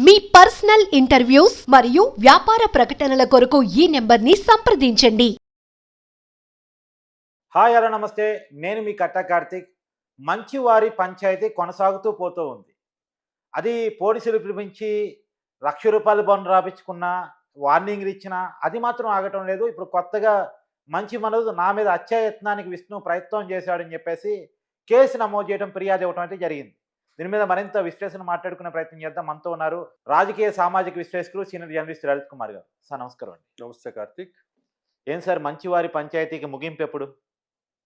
మీ personal interviews మరియు వ్యాపార ప్రకటనల కొరకు ఈ నెంబర్ని సంప్రదించండి. హాయ్ హలో నమస్తే, నేను మీ కట్ట కార్తీక్. మంచివారి పంచాయతీ కొనసాగుతూ పోతూ ఉంది. అది పోలీసులు పిలిపించి ₹1,00,000 బాండ్ రాపించుకున్నా, వార్నింగ్లు ఇచ్చినా అది మాత్రం ఆగటం లేదు. ఇప్పుడు కొత్తగా మంచి మనోజ్ నా మీద హత్యాయత్నానికి విష్ణు ప్రయత్నం చేశాడని చెప్పేసి కేసు నమోదు చేయడం, ఫిర్యాదు ఇవ్వడం అయితే జరిగింది. దీని మీద మరింత విశ్లేషణ మాట్లాడుకునే ప్రయత్నం చేద్దాం. మనతో ఉన్నారు రాజకీయ సామాజిక విశ్లేషకులు సీనియర్ జర్నలిస్ట్ లలిత్ కుమార్ గారు. సార్ నమస్కారం అండి. నమస్తే కార్తీక్. ఏం సార్, మంచివారి పంచాయతీకి ముగింపు ఎప్పుడు?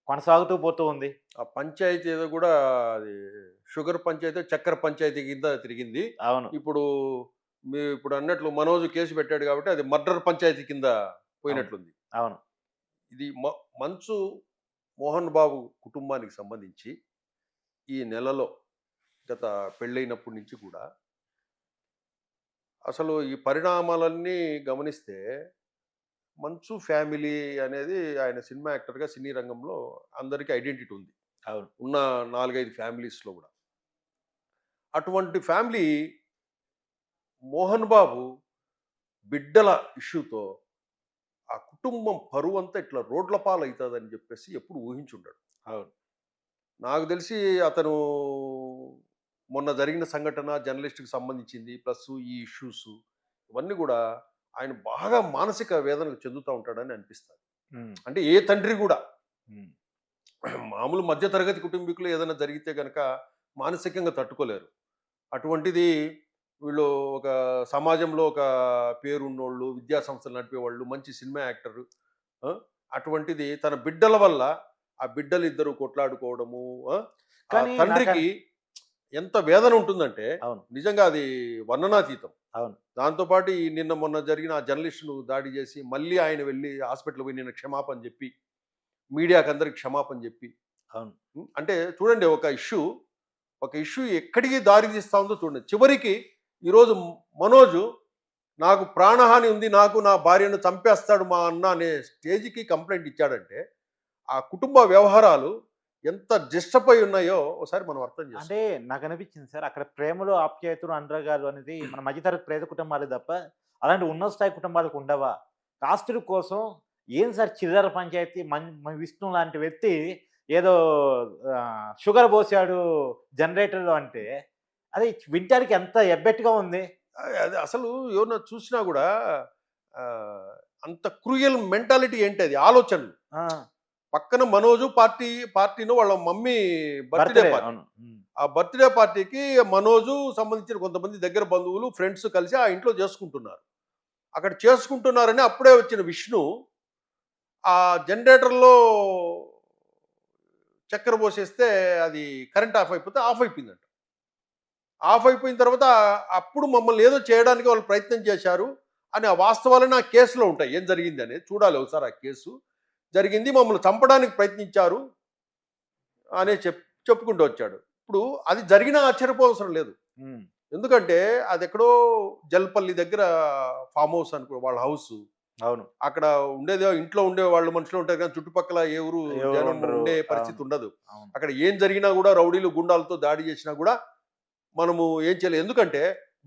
కొనసాగుతూ పోతూ ఉంది. ఆ పంచాయతీ ఏదో కూడా అది షుగర్ పంచాయతీ, చక్కెర పంచాయతీ కింద తిరిగింది. అవును. ఇప్పుడు అన్నట్లు మనోజ్ కేసు పెట్టాడు కాబట్టి అది మర్డర్ పంచాయతీ కింద పోయినట్లుంది. అవును. ఇది మంచు మోహన్ బాబు కుటుంబానికి సంబంధించి ఈ నెలలో గత పెళ్ళైనప్పటి నుంచి కూడా అసలు ఈ పరిణామాలన్నీ గమనిస్తే మంచు ఫ్యామిలీ అనేది ఆయన సినిమా యాక్టర్గా సినీ రంగంలో అందరికీ ఐడెంటిటీ ఉంది. అవును. ఉన్న 4-5 ఫ్యామిలీస్లో కూడా అటువంటి ఫ్యామిలీ మోహన్ బాబు బిడ్డల ఇష్యూతో ఆ కుటుంబం పరువు అంతా ఇట్లా రోడ్ల పాలు అవుతుందని చెప్పేసి ఎప్పుడు ఊహించుంటాడు. అవును. నాకు తెలిసి అతను మొన్న జరిగిన సంఘటన జర్నలిస్ట్కి సంబంధించింది, ప్లస్ ఈ ఇష్యూస్ ఇవన్నీ కూడా ఆయన బాగా మానసిక వేదనకు చెందుతూ ఉంటాడని అనిపిస్తుంది. అంటే ఏ తండ్రి కూడా మామూలు మధ్యతరగతి కుటుంబీకులు ఏదైనా జరిగితే కనుక మానసికంగా తట్టుకోలేరు. అటువంటిది వీళ్ళు ఒక సమాజంలో ఒక పేరున్నోళ్ళు, విద్యా సంస్థలు నడిపేవాళ్ళు, మంచి సినిమా యాక్టరు, అటువంటిది తన బిడ్డల వల్ల ఆ బిడ్డలు ఇద్దరు కొట్లాడుకోవడము, కానీ తండ్రికి ఎంత వేదన ఉంటుందంటే అవును, నిజంగా అది వర్ణనాతీతం. అవును. దాంతోపాటు ఈ నిన్న మొన్న జరిగిన ఆ జర్నలిస్టును దాడి చేసి మళ్ళీ ఆయన వెళ్ళి హాస్పిటల్ పోయి నిన్న క్షమాపణ చెప్పి మీడియాకి అందరికి క్షమాపణ చెప్పి, అవును, అంటే చూడండి ఒక ఇష్యూ ఎక్కడికి దారి తీస్తా ఉందో చూడండి. చివరికి ఈరోజు మనోజు నాకు ప్రాణహాని ఉంది, నాకు నా భార్యను చంపేస్తాడు మా అన్న అనే స్టేజ్కి కంప్లైంట్ ఇచ్చాడంటే ఆ కుటుంబ వ్యవహారాలు ఎంత డిస్టర్బ్ అయి ఉన్నాయో ఒకసారి మనం అర్థం చేస్తాం. అంటే నాకు అనిపించింది సార్, అక్కడ ప్రేమలు, ఆప్యాయతలు, అనురాగాలు అనేది మన మధ్యతరగతి పేద కుటుంబాలు తప్ప అలాంటి ఉన్నత స్థాయి కుటుంబాలకు ఉండవా? కాస్తుల కోసం ఏం సార్ చిల్లర పంచాయతీ? విష్ణు లాంటి వ్యక్తి ఏదో షుగర్ పోసాడు జనరేటర్లో అంటే అది వింటానికి ఎంత ఎబ్బెట్టుగా ఉంది. అది అసలు ఎవరన్నా చూసినా కూడా అంత క్రూయల్ మెంటాలిటీ ఏంటి అది ఆలోచనలు. పక్కన మనోజు పార్టీను వాళ్ళ మమ్మీ బర్త్డే పార్టీ, ఆ బర్త్డే పార్టీకి మనోజు సంబంధించిన కొంతమంది దగ్గర బంధువులు, ఫ్రెండ్స్ కలిసి ఆ ఇంట్లో చేసుకుంటున్నారు. అక్కడ చేసుకుంటున్నారని అప్పుడే వచ్చిన విష్ణు ఆ జనరేటర్లో చక్కెర పోసేస్తే అది కరెంట్ ఆఫ్ అయిపోతే ఆఫ్ అయిపోయిందంట. ఆఫ్ అయిపోయిన తర్వాత అప్పుడు మమ్మల్ని ఏదో చేయడానికి వాళ్ళు ప్రయత్నం చేశారు అని ఆ వాస్తవాలను ఆ కేసులో ఉంటాయి. ఏం జరిగింది అనేది చూడాలి ఒకసారి. ఆ కేసు జరిగింది, మమ్మల్ని చంపడానికి ప్రయత్నించారు అనే చెప్పుకుంటూ వచ్చాడు. ఇప్పుడు అది జరిగిన ఆశ్చర్యపోవసరం లేదు. ఎందుకంటే అది ఎక్కడో జల్పల్లి దగ్గర ఫామ్ హౌస్ అనుకో, వాళ్ళ హౌస్. అవును. అక్కడ ఉండేది ఇంట్లో ఉండే వాళ్ళు మనుషులు ఉంటారు కానీ చుట్టుపక్కల ఎవరు జనం ఉండే పరిస్థితి ఉండదు. అక్కడ ఏం జరిగినా కూడా రౌడీలు గుండాలతో దాడి చేసినా కూడా మనము ఏం చేయలేదు. ఎందుకంటే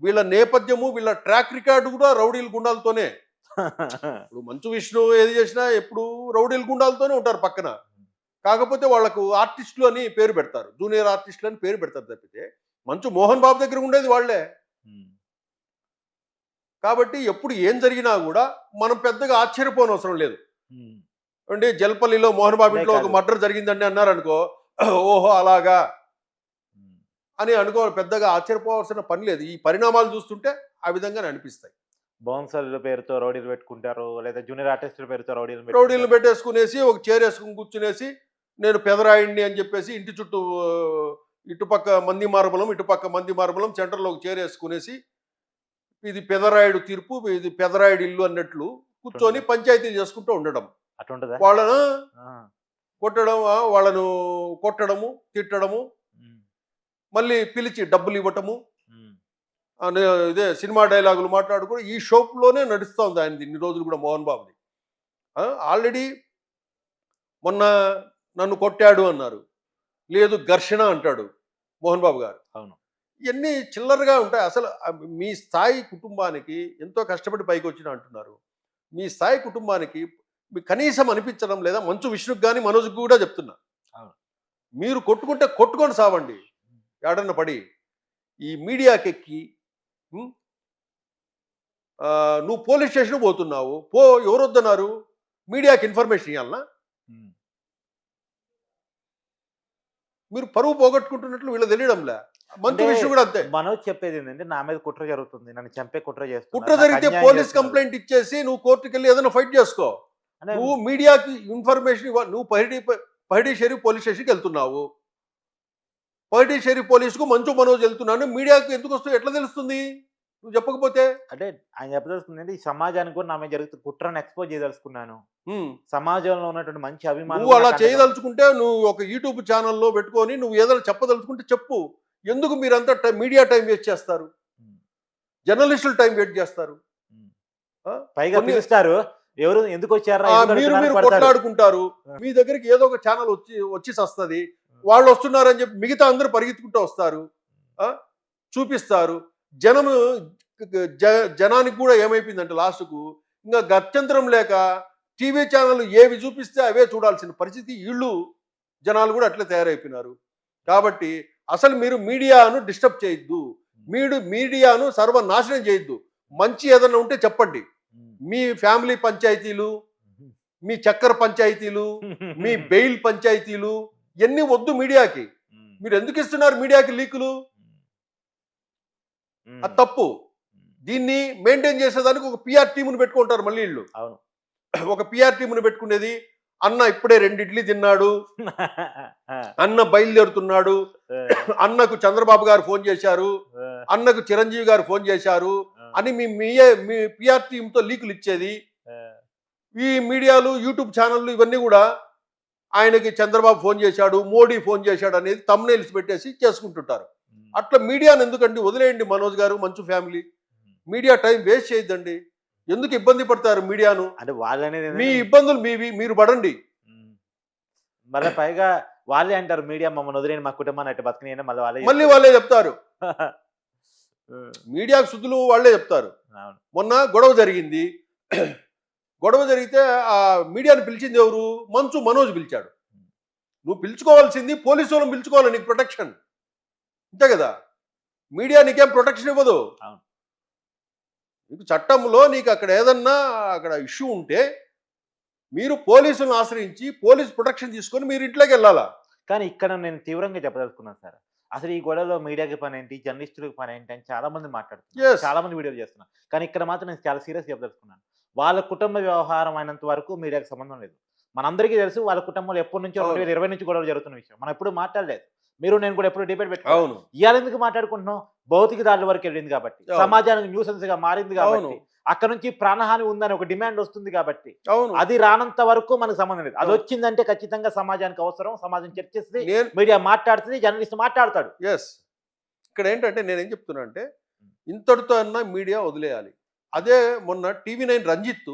వీళ్ళ నేపథ్యము, వీళ్ళ ట్రాక్ రికార్డు కూడా రౌడీలు గుండాలతోనే. ఇప్పుడు మంచు విష్ణు ఏది చేసినా ఎప్పుడు రౌడీలు గుండాలతోనే ఉంటారు పక్కన. కాకపోతే వాళ్ళకు ఆర్టిస్టులు అని పేరు పెడతారు, జూనియర్ ఆర్టిస్టులు అని పేరు పెడతారు తప్పితే మంచు మోహన్ బాబు దగ్గర ఉండేది వాళ్లే. కాబట్టి ఎప్పుడు ఏం జరిగినా కూడా మనం పెద్దగా ఆశ్చర్యపోనవసరం లేదు. అంటే జల్పల్లిలో మోహన్ బాబు ఇంట్లో ఒక మర్డర్ జరిగిందండి అన్నారు అనుకో, ఓహో అలాగా అని అనుకోవాలి, పెద్దగా ఆశ్చర్యపోవాల్సిన పని లేదు. ఈ పరిణామాలు చూస్తుంటే ఆ విధంగానే అనిపిస్తాయి. బౌన్సర్ల పేరుతో రౌడీలు పెట్టుకుంటారు, లేదా జూనియర్ ఆర్టిస్టుల పేరుతో రౌడీలు పెట్టేసుకునేసి ఒక చైర్ వేసుకుని కూర్చునేసి నేను పెదరాయండి అని చెప్పేసి ఇంటి చుట్టూ ఇటుపక్క మంది మార్బలం, ఇటుపక్క మంది మార్బలం, సెంటర్లో ఒక చైర్ వేసుకునేసి ఇది పెదరాయుడు తీర్పు, ఇది పెదరాయుడు ఇల్లు అన్నట్లు కూర్చొని పంచాయతీలు చేసుకుంటూ ఉండడం. వాళ్ళను కొట్టడము, తిట్టడము, మళ్ళీ పిలిచి డబ్బులు ఇవ్వటము, ఇదే సినిమా డైలాగులు మాట్లాడుకుని ఈ షోప్లోనే నడుస్తూ ఉంది ఆయనది ఇన్ని రోజులు కూడా మోహన్ బాబుది. ఆల్రెడీ మొన్న నన్ను కొట్టాడు అన్నారు, లేదు ఘర్షణ అంటాడు మోహన్ బాబు గారు. అవును. ఇవన్నీ చిల్లరగా ఉంటాయి. అసలు మీ స్థాయి కుటుంబానికి ఎంతో కష్టపడి పైకి వచ్చిన అంటున్నారు. మీ స్థాయి కుటుంబానికి మీకు కనీసం అనిపించడం లేదా? మంచు విష్ణుకు కానీ మనోజ్కి కూడా చెప్తున్నా, అవును. మీరు కొట్టుకుంటే కొట్టుకొని సావండి ఏడన్న పడి. ఈ మీడియాకి ఎక్కి ఉం? నువ్వు పోలీస్ స్టేషన్ పోతున్నావు, ఎవరు వద్దన్నారు? మీడియాకి ఇన్ఫర్మేషన్ ఇవ్వాలన్నా? ఉమ్. మీరు పరువు పోగొట్టుకుంటున్నట్లు వీళ్ళు తెలియడంలే. మంచు అంటే విష్ణు కూడా అంతే. మనోజ్ చెప్పేది ఏంటంటే నా మీద కుట్ర జరుగుతుంది, నన్ను చంపే కుట్ర చేస్తున్నారు, కుట్ర నాకు జరిగితే అన్యాయం పోలీస్ చేస్తున్నారు. కంప్లైంట్ ఇచ్చేసి నువ్వు కోర్టుకి వెళ్ళి ఏదైనా ఫైట్ చేసుకో. అంటే నువ్వు మీడియాకి ఇన్ఫర్మేషన్ నువ్వు పైడి షరీఫ్ పోలీస్ స్టేషన్కి వెళ్తున్నావు, పైడి షరీఫ్ పోలీసుకు మంచు మనోజ్ వెళ్తున్నాను, మీడియాకు ఎందుకు వస్తుంది? ఎట్లా తెలుస్తుంది నువ్వు చెప్పకపోతే? అంటే ఆయన చెప్పదలుచుకుంది అంటే ఈ సమాజానికి కూడా నా మీద జరుగుతున్న కుట్రను ఎక్స్పోజ్ చేయదలుచుకున్నాను. ఉమ్. సమాజంలో ఉన్నటువంటి మంచి అభిమానం నువ్వు అలా చేయదలుచుకుంటే నువ్వు ఒక యూట్యూబ్ ఛానల్లో పెట్టుకొని నువ్వు ఏదైనా చెప్పదలుచుకుంటే చెప్పు. ఎందుకు మీరంతా మీడియా టైం వేస్ట్ చేస్తారు? జర్నలిస్టులు టైం వేస్ట్ చేస్తారు. పైగా పిలుస్తారు, ఎవరు ఎందుకు వచ్చారా మీరు కొట్లాడుకుంటారు. మీ దగ్గరికి ఏదో ఒక ఛానల్ వచ్చి వస్తుంది, వాళ్ళు వస్తున్నారని చెప్పి మిగతా అందరూ పరిగెత్తుకుంటూ వస్తారు, చూపిస్తారు. జనానికి కూడా ఏమైపోయిందంటే లాస్ట్కు ఇంకా గత్యంతరం లేక టీవీ ఛానల్ ఏవి చూపిస్తే అవే చూడాల్సిన పరిస్థితి వీళ్ళు జనాలు కూడా అట్లే తయారైపోయినారు. కాబట్టి అసలు మీరు మీడియాను డిస్టర్బ్ చేయొద్దు, మీడియాను సర్వనాశనం చేయొద్దు. మంచి ఏదైనా ఉంటే చెప్పండి. మీ ఫ్యామిలీ పంచాయతీలు, మీ చక్కెర పంచాయతీలు, మీ బెయిల్ పంచాయతీలు ఇవన్నీ వద్దు మీడియాకి. మీరు ఎందుకు ఇస్తున్నారు మీడియాకి లీకులు? అది తప్పు. దీన్ని మెయింటైన్ చేసేదానికి ఒక పిఆర్ టీమును పెట్టుకుంటారు మళ్ళీ వీళ్ళు. అవును. ఒక పిఆర్ టీమును పెట్టుకునేది, అన్న ఇప్పుడే 2 ఇడ్లీ తిన్నాడు, అన్న బయలుదేరుతున్నాడు, అన్నకు చంద్రబాబు గారు ఫోన్ చేశారు, అన్నకు చిరంజీవి గారు ఫోన్ చేశారు అని మీ పిఆర్ టీంతో లీకులు ఇచ్చేది. ఈ మీడియాలు, యూట్యూబ్ ఛానళ్ళు ఇవన్నీ కూడా ఆయనకి చంద్రబాబు ఫోన్ చేశాడు, మోడీ ఫోన్ చేశాడు అనేది తమ్నైల్స్ పెట్టేసి చేసుకుంటుంటారు. అట్లా మీడియాను ఎందుకండి? వదిలేయండి మనోజ్ గారు, మంచు ఫ్యామిలీ. మీడియా టైం వేస్ట్ చేయొద్దండి. ఎందుకు ఇబ్బంది పడతారు మీడియాను? అంటే వాళ్ళనే మీ ఇబ్బందులు మీరు పడండి. మళ్ళీ పైగా వాళ్ళే అంటారు మీడియా మమ్మల్ని వదిలేని మా కుటుంబాన్ని అట్టు బతకని, మళ్ళీ వాళ్ళే చెప్తారు. మీడియాకు శుద్ధులు వాళ్ళే చెప్తారు. మొన్న గొడవ జరిగింది. గొడవ జరిగితే ఆ మీడియాను పిలిచింది ఎవరు? మంచు మనోజ్ పిలిచాడు. నువ్వు పిలుచుకోవాల్సింది పోలీసు వాళ్ళని పిలుచుకోవాలి, నీకు ప్రొటెక్షన్. అంతే కదా? మీడియా నీకేం ప్రొటెక్షన్ ఇవ్వదు. నీకు చట్టంలో నీకు అక్కడ ఏదన్నా అక్కడ ఇష్యూ ఉంటే మీరు పోలీసులను ఆశ్రయించి పోలీస్ ప్రొటెక్షన్ తీసుకొని మీరు ఇంట్లోకి వెళ్ళాలా. కానీ ఇక్కడ నేను తీవ్రంగా చెప్పదలుచుకున్నాను సార్, అసలు ఈ గొడవలో మీడియాకి పని ఏంటి, జర్నలిస్టులకు పని ఏంటి అని చాలా మంది మాట్లాడుతున్నారు, చాలా మంది వీడియోలు చేస్తున్నారు. కానీ ఇక్కడ మాత్రం నేను చాలా సీరియస్ చెప్పదలుచుకున్నాను. వాళ్ళ కుటుంబ వ్యవహారం అయినంత వరకు మీడియాకి సంబంధం లేదు. మనందరికీ తెలుసు వాళ్ళ కుటుంబంలో ఎప్పటి నుంచో 2020 నుంచి గొడవలు జరుగుతున్న విషయం మనం ఎప్పుడు మాట్లాడలేదు. మీరు నేను కూడా ఎప్పుడు డిబేట్ పెట్టుకోను. ఇవాళ ఎందుకు మాట్లాడుకుంటున్నాం? భౌతిక దాడుల వరకు వెళ్ళింది కాబట్టి, సమాజానికి న్యూసెన్స్ గా మారింది కాబట్టి, అక్కడ నుంచి ప్రాణహాని ఉందని ఒక డిమాండ్ వస్తుంది కాబట్టి, అది రానంత వరకు మనకు సంబంధం లేదు. అది వచ్చిందంటే ఖచ్చితంగా సమాజానికి అవసరం, సమాజం చర్చిస్తుంది, మీడియా మాట్లాడుతుంది, జర్నలిస్ట్ మాట్లాడతాడు. ఇక్కడ ఏంటంటే నేనేం చెప్తున్నా అంటే ఇంతటితో అన్నా మీడియా వదిలేయాలి. అదే మొన్న TV9 రంజిత్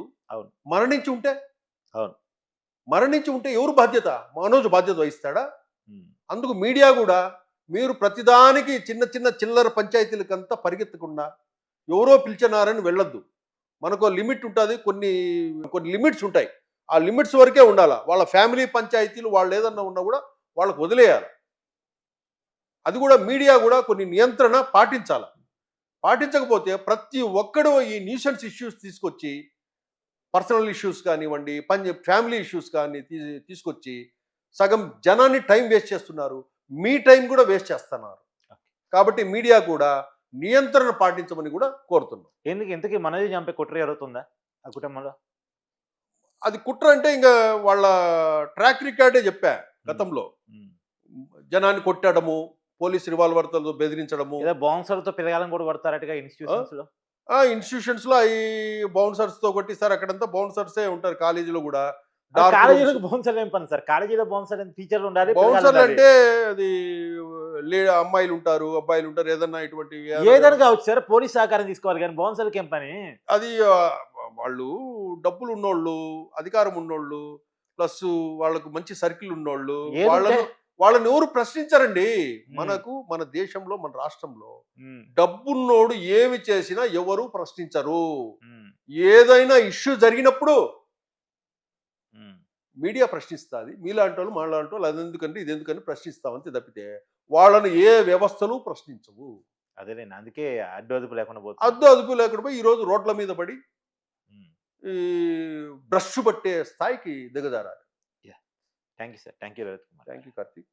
మరణించి ఉంటే ఎవరు బాధ్యత? మనోజ్ బాధ్యత వహిస్తాడా? అందుకు మీడియా కూడా మీరు ప్రతిదానికి చిల్లర పంచాయతీలకంతా పరిగెత్తకుండా ఎవరో పిలిచినారని వెళ్ళొద్దు. మనకు లిమిట్ ఉంటుంది, కొన్ని లిమిట్స్ ఉంటాయి. ఆ లిమిట్స్ వరకే ఉండాలా. వాళ్ళ ఫ్యామిలీ పంచాయతీలు వాళ్ళు ఏదన్నా ఉన్నా కూడా వాళ్ళకు వదిలేయాలి. అది కూడా మీడియా కూడా కొన్ని నియంత్రణ పాటించాలి. పాటించకపోతే ప్రతి ఒక్కడు ఈ న్యూసెన్స్ ఇష్యూస్ తీసుకొచ్చి, పర్సనల్ ఇష్యూస్ కానివ్వండి, ఫ్యామిలీ ఇష్యూస్ కానీ తీసుకొచ్చి సగం జనాన్ని టైం వేస్ట్ చేస్తున్నారు, మీ టైం కూడా వేస్ట్ చేస్తున్నారు. కాబట్టి మీడియా కూడా నియంత్రణ పాటించమని కూడా కోరుతున్నాం. ఎందుకు మనది చంపే కుట్ర జరుగుతుందా ఆ కుటుంబంలో? అది కుట్ర అంటే ఇంకా వాళ్ళ ట్రాక్ రికార్డే చెప్పా. గతంలో జనాన్ని కొట్టడము, పోలీస్ రివాల్వర్తో బెదిరించడము, బౌన్సర్లతో పిల్లగాలను కూడా కొడతారట ఇన్స్టిట్యూషన్స్ లో. ఇన్స్టిట్యూషన్స్ లో ఈ బౌన్సర్స్ తో కొట్టిస్తారు. అక్కడంతా బౌన్సర్సే ఉంటారు. కాలేజీలో కూడా కాలేజీలో బౌన్సర్లు ఏం పని సార్? కాలేజీలో బౌన్సర్ టీచర్లు ఉండాలి. బౌన్సర్లు అంటే అది అమ్మాయిలు ఉంటారు, అబ్బాయిలు ఉంటారు, ఏదన్నా ఇటువంటి ఏదైనా కావచ్చు సార్. పోలీస్ సహకారం తీసుకోవాలి కానీ బౌన్సర్లకి ఏం పని? అది వాళ్ళు డబ్బులు ఉన్నోళ్ళు, అధికారం ఉన్నోళ్ళు, ప్లస్ వాళ్ళకు మంచి సర్కిల్ ఉన్నోళ్ళు, వాళ్ళని ఎవరు ప్రశ్నించరండి. మనకు మన దేశంలో మన రాష్ట్రంలో డబ్బున్నోడు ఏమి చేసినా ఎవరు ప్రశ్నించరు. ఏదైనా ఇష్యూ జరిగినప్పుడు మీడియా ప్రశ్నిస్తుంది. మీలాంటి వాళ్ళు మాలాంటి వాళ్ళు అది ఎందుకంటే ఇది ఎందుకని ప్రశ్నిస్తామంతే తప్పితే వాళ్ళని ఏ వ్యవస్థలు ప్రశ్నించవు. అదేలేండి, అందుకే అడ్డు అదుపు లేకుండా పోతుంది. అద్దు అదుపు లేకుండా పోయి ఈరోజు రోడ్ల మీద పడి ఈ బ్రష్ పట్టే స్థాయికి దిగజారాలి. Thank you sir, thank you Ravith Kumar. Thank you Karthik.